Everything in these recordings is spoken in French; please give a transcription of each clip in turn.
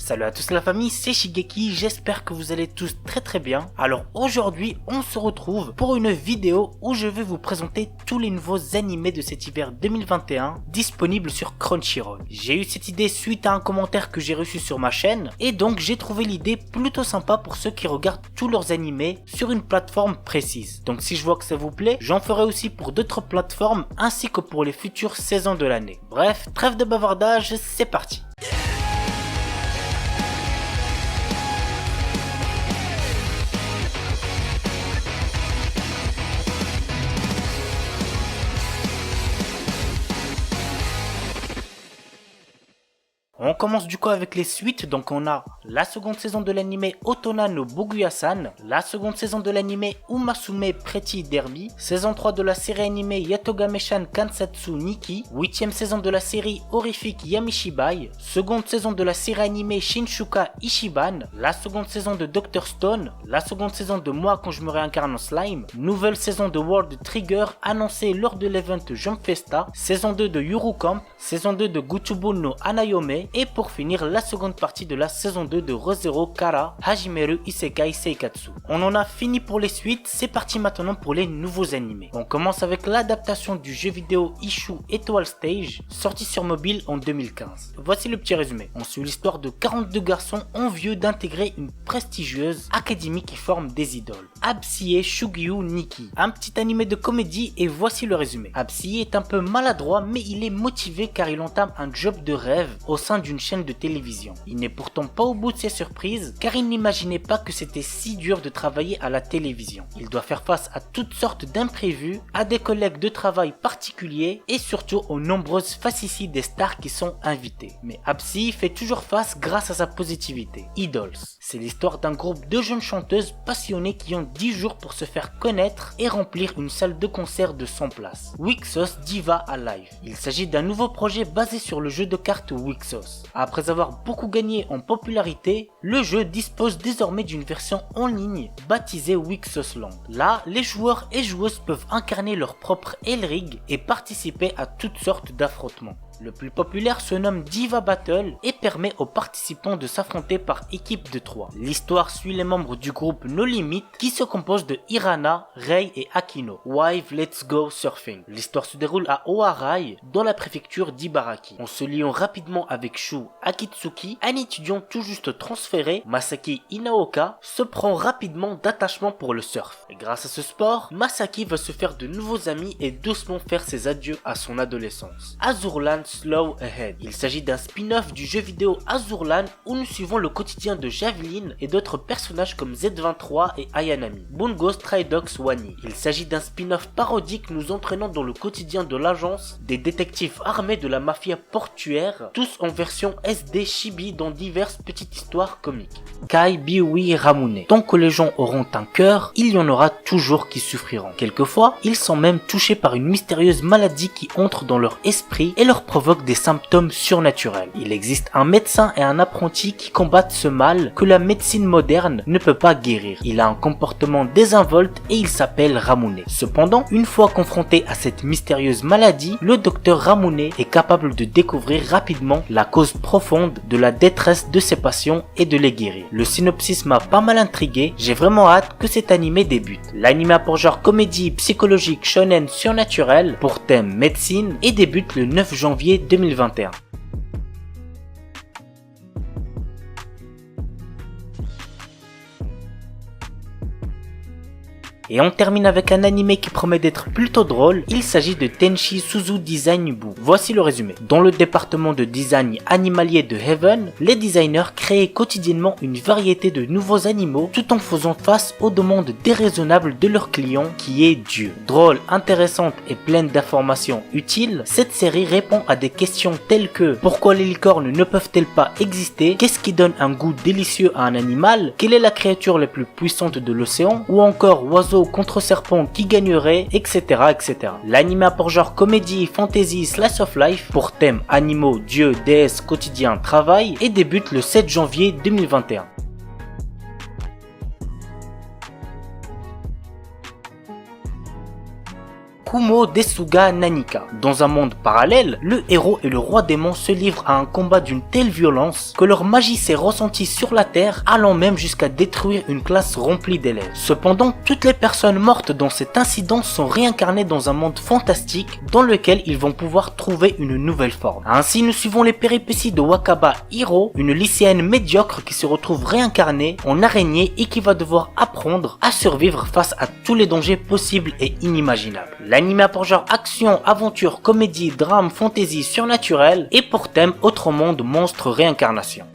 Salut à tous la famille, c'est Shigeki, j'espère que vous allez tous très bien. Alors aujourd'hui, on se retrouve pour une vidéo où je vais vous présenter tous les nouveaux animés de cet hiver 2021 disponibles sur Crunchyroll. J'ai eu cette idée suite à un commentaire que j'ai reçu sur ma chaîne et donc j'ai trouvé l'idée plutôt sympa pour ceux qui regardent tous leurs animés sur une plateforme précise. Donc si je vois que ça vous plaît, j'en ferai aussi pour d'autres plateformes ainsi que pour les futures saisons de l'année. Bref, trêve de bavardage, c'est parti. On commence du coup avec les suites, donc on a la seconde saison de l'anime Otona no Boguya-san, la seconde saison de l'anime Umasume Pretty Derby, saison 3 de la série animée Yatogame-chan Kansatsu Nikki, 8ème saison de la série horrifique Yamishibai, seconde saison de la série animée Shinshuka Ichiban, la seconde saison de Dr. Stone, la seconde saison de Moi quand je me réincarne en slime, nouvelle saison de World Trigger annoncée lors de l'event Jump Festa, saison 2 de Yuru Camp, saison 2 de Guchubun no Anayome, et pour finir la seconde partie de la saison 2 de Re:Zero Kara Hajimeru Isekai Seikatsu. On en a fini pour les suites, c'est parti maintenant pour les nouveaux animés. On commence avec l'adaptation du jeu vidéo Ishu Étoile Stage, sorti sur mobile en 2015. Voici le petit résumé. On suit l'histoire de 42 garçons envieux d'intégrer une prestigieuse académie qui forme des idoles. Absiye Shugyu Nikki. Un petit animé de comédie et voici le résumé. Absiye est un peu maladroit mais il est motivé car il entame un job de rêve au sein d'une chaîne de télévision. Il n'est pourtant pas au bout de ses surprises car il n'imaginait pas que c'était si dur de travailler à la télévision. Il doit faire face à toutes sortes d'imprévus, à des collègues de travail particuliers et surtout aux nombreuses facéties des stars qui sont invitées. Mais Absiye fait toujours face grâce à sa positivité. Idols. C'est l'histoire d'un groupe de jeunes chanteuses passionnées qui ont 10 jours pour se faire connaître et remplir une salle de concert de 100 places. Wixos Diva Alive. Il s'agit d'un nouveau projet basé sur le jeu de cartes Wixos. Après avoir beaucoup gagné en popularité, le jeu dispose désormais d'une version en ligne baptisée Wixos Land. Là, les joueurs et joueuses peuvent incarner leur propre Elrig et participer à toutes sortes d'affrontements. Le plus populaire se nomme Diva Battle et permet aux participants de s'affronter par équipe de 3. L'histoire suit les membres du groupe No Limit qui se compose de Hirana, Rei et Akino. Wive Let's Go Surfing. L'histoire se déroule à Oharai dans la préfecture d'Ibaraki. En se liant rapidement avec Shu Akitsuki, un étudiant tout juste transféré, Masaki Inaoka, se prend rapidement d'attachement pour le surf. Et grâce à ce sport, Masaki va se faire de nouveaux amis et doucement faire ses adieux à son adolescence. Azurlan Slow Ahead. Il s'agit d'un spin-off du jeu vidéo Azurlan où nous suivons le quotidien de Javelin et d'autres personnages comme Z23 et Ayanami. Bungo Stray Dogs Wani. Il s'agit d'un spin-off parodique nous entraînant dans le quotidien de l'agence des détectives armés de la mafia portuaire, tous en version SD chibi dans diverses petites histoires comiques. Kai Biwi Ramune. Tant que les gens auront un cœur, il y en aura toujours qui souffriront. Quelquefois, ils sont même touchés par une mystérieuse maladie qui entre dans leur esprit et leur provoque des symptômes surnaturels. Il existe un médecin et un apprenti qui combattent ce mal que la médecine moderne ne peut pas guérir. Il a un comportement désinvolte et il s'appelle Ramune. Cependant, une fois confronté à cette mystérieuse maladie, le docteur Ramune est capable de découvrir rapidement la cause profonde de la détresse de ses patients et de les guérir. Le synopsis m'a pas mal intrigué, j'ai vraiment hâte que cet animé débute. L'anime a pour genre comédie psychologique shonen surnaturel pour thème médecine et débute le 9 janvier 2021. Et on termine avec un animé qui promet d'être plutôt drôle, il s'agit de Tenshi Suzu Design Bu. Voici le résumé. Dans le département de design animalier de Heaven, les designers créent quotidiennement une variété de nouveaux animaux tout en faisant face aux demandes déraisonnables de leurs clients qui est Dieu. Drôle, intéressante et pleine d'informations utiles, cette série répond à des questions telles que pourquoi les licornes ne peuvent-elles pas exister, qu'est-ce qui donne un goût délicieux à un animal, quelle est la créature la plus puissante de l'océan, ou encore oiseau contre serpent qui gagnerait, etc. etc. L'anime a pour genre comédie, fantasy, slice of life pour thème animaux, dieux, déesses, quotidien, travail et débute le 7 janvier 2021. Kumo Desuga Nanika. Dans un monde parallèle, le héros et le roi démon se livrent à un combat d'une telle violence que leur magie s'est ressentie sur la terre, allant même jusqu'à détruire une classe remplie d'élèves. Cependant, toutes les personnes mortes dans cet incident sont réincarnées dans un monde fantastique dans lequel ils vont pouvoir trouver une nouvelle forme. Ainsi, nous suivons les péripéties de Wakaba Hiro, une lycéenne médiocre qui se retrouve réincarnée en araignée et qui va devoir apprendre à survivre face à tous les dangers possibles et inimaginables. L'anime a pour genre action, aventure, comédie, drame, fantasy, surnaturel et pour thème autre monde, monstre, réincarnation.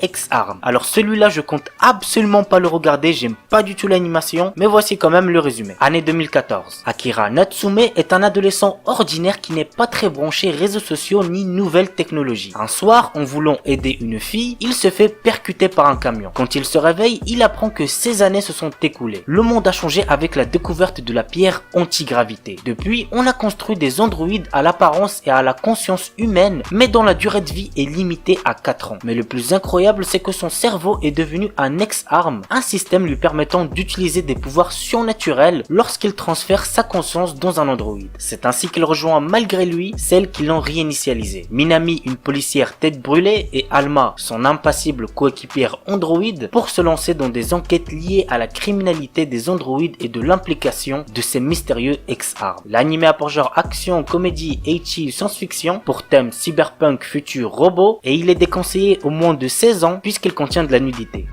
Ex-Arm. Alors celui-là je compte absolument pas le regarder, j'aime pas du tout l'animation, mais voici quand même le résumé. Année 2014. Akira Natsume est un adolescent ordinaire qui n'est pas très branché réseaux sociaux ni nouvelles technologies. Un soir, en voulant aider une fille, il se fait percuter par un camion. Quand il se réveille, il apprend que 16 années se sont écoulées. Le monde a changé avec la découverte de la pierre anti-gravité. Depuis, on a construit des androïdes à l'apparence et à la conscience humaine, mais dont la durée de vie est limitée à 4 ans. Mais le plus incroyable, c'est que son cerveau est devenu un ex-arm, un système lui permettant d'utiliser des pouvoirs surnaturels lorsqu'il transfère sa conscience dans un androïde. C'est ainsi qu'il rejoint malgré lui celles qui l'ont réinitialisé. Minami, une policière tête brûlée, et Alma, son impassible coéquipière androïde, pour se lancer dans des enquêtes liées à la criminalité des androïdes et de l'implication de ces mystérieux ex-arm. L'anime a pour genre action, comédie, ecchi, science-fiction, pour thème cyberpunk, futur, robot, et il est déconseillé au moins de 16 ans puisqu'il contient de la nudité.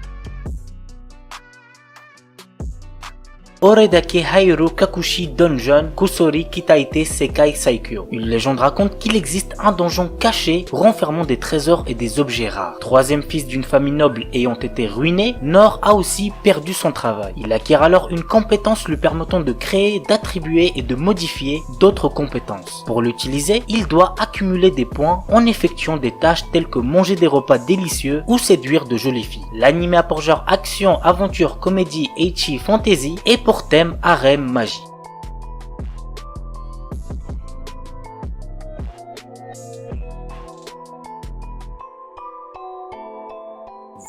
Oredake Hairu Kakushi Dungeon Kusori Kitaite Sekai Saikyo. Une légende raconte qu'il existe un donjon caché renfermant des trésors et des objets rares. Troisième fils d'une famille noble ayant été ruiné, Nor a aussi perdu son travail. Il acquiert alors une compétence lui permettant de créer, d'attribuer et de modifier d'autres compétences. Pour l'utiliser, il doit accumuler des points en effectuant des tâches telles que manger des repas délicieux ou séduire de jolies filles. L'anime a pour genre action, aventure, comédie, ecchi, fantasy et pour thème harem magie.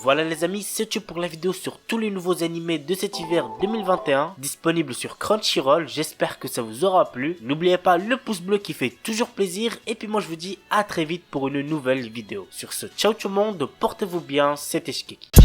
Voilà les amis, c'est tout pour la vidéo sur tous les nouveaux animés de cet hiver 2021, disponibles sur Crunchyroll. J'espère que ça vous aura plu. N'oubliez pas le pouce bleu qui fait toujours plaisir. Et puis moi je vous dis à très vite pour une nouvelle vidéo. Sur ce, ciao tout le monde, portez-vous bien, c'était Shikeki.